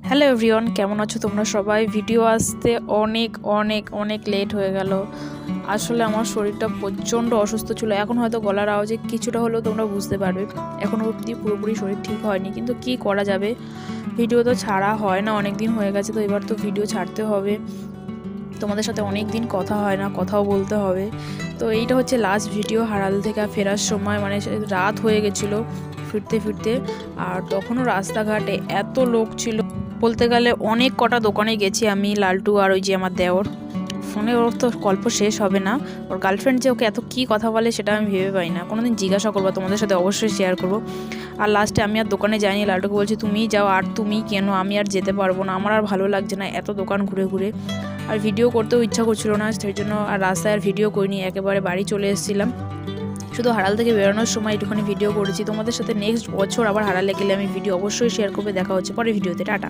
Hello everyone, কেমন আছো তোমরা সবাই? ভিডিও আসতে অনেক অনেক অনেক লেট হয়ে গেল। আসলে আমার শরীরটা প্রচণ্ড অসুস্থ ছিল। এখন হয়তো গলার আওয়াজে কিছুটা হলেও তোমরা বুঝতে পারবে। এখনও অবধি পুরোপুরি শরীর ঠিক হয়নি, কিন্তু কি করা যাবে, ভিডিও তো ছাড়া হয় না, অনেক দিন হয়ে গেছে, তো এবার তো ভিডিও ছাড়তে হবে। তোমাদের সাথে অনেক দিন কথা হয় না, কথাও বলতে হবে। তো এইটা হচ্ছে লাস্ট ভিডিও হারাল থেকে ফেরার সময়, মানে রাত হয়ে গেছিলো ফিরতে ফিরতে। আর তখনও রাস্তাঘাটে এত লোক ছিল, বলতে গেলে অনেক কটা দোকানে গেছি আমি, লালটু আর ওই যে আমার দেওর। ফোনে ওর তো গল্প শেষ হবে না। ওর গার্লফ্রেন্ড যে ওকে এত কী কথা বলে সেটা আমি ভেবে পাই না। কোনোদিন জিজ্ঞাসা করবো, তোমাদের সাথে অবশ্যই শেয়ার করবো। আর লাস্টে আমি আর দোকানে যাইনি, লালটুকে বলছি তুমিই যাও, আর তুমি কেন, আমি আর যেতে পারবো না, আমার আর ভালো লাগছে না এত দোকান ঘুরে ঘুরে। আর ভিডিও করতেও ইচ্ছা করছিল না, সেই জন্য আর রাস্তায় আর ভিডিও করিনি, একেবারে বাড়ি চলে এসেছিলাম। শুধু হারাল থেকে বেরোনোর সময় একটুখানি ভিডিও করেছি। তোমাদের সাথে নেক্সট বছর আবার হারালে গেলে আমি ভিডিও অবশ্যই শেয়ার করবে। দেখা হচ্ছে পরের ভিডিওতে। টাটা।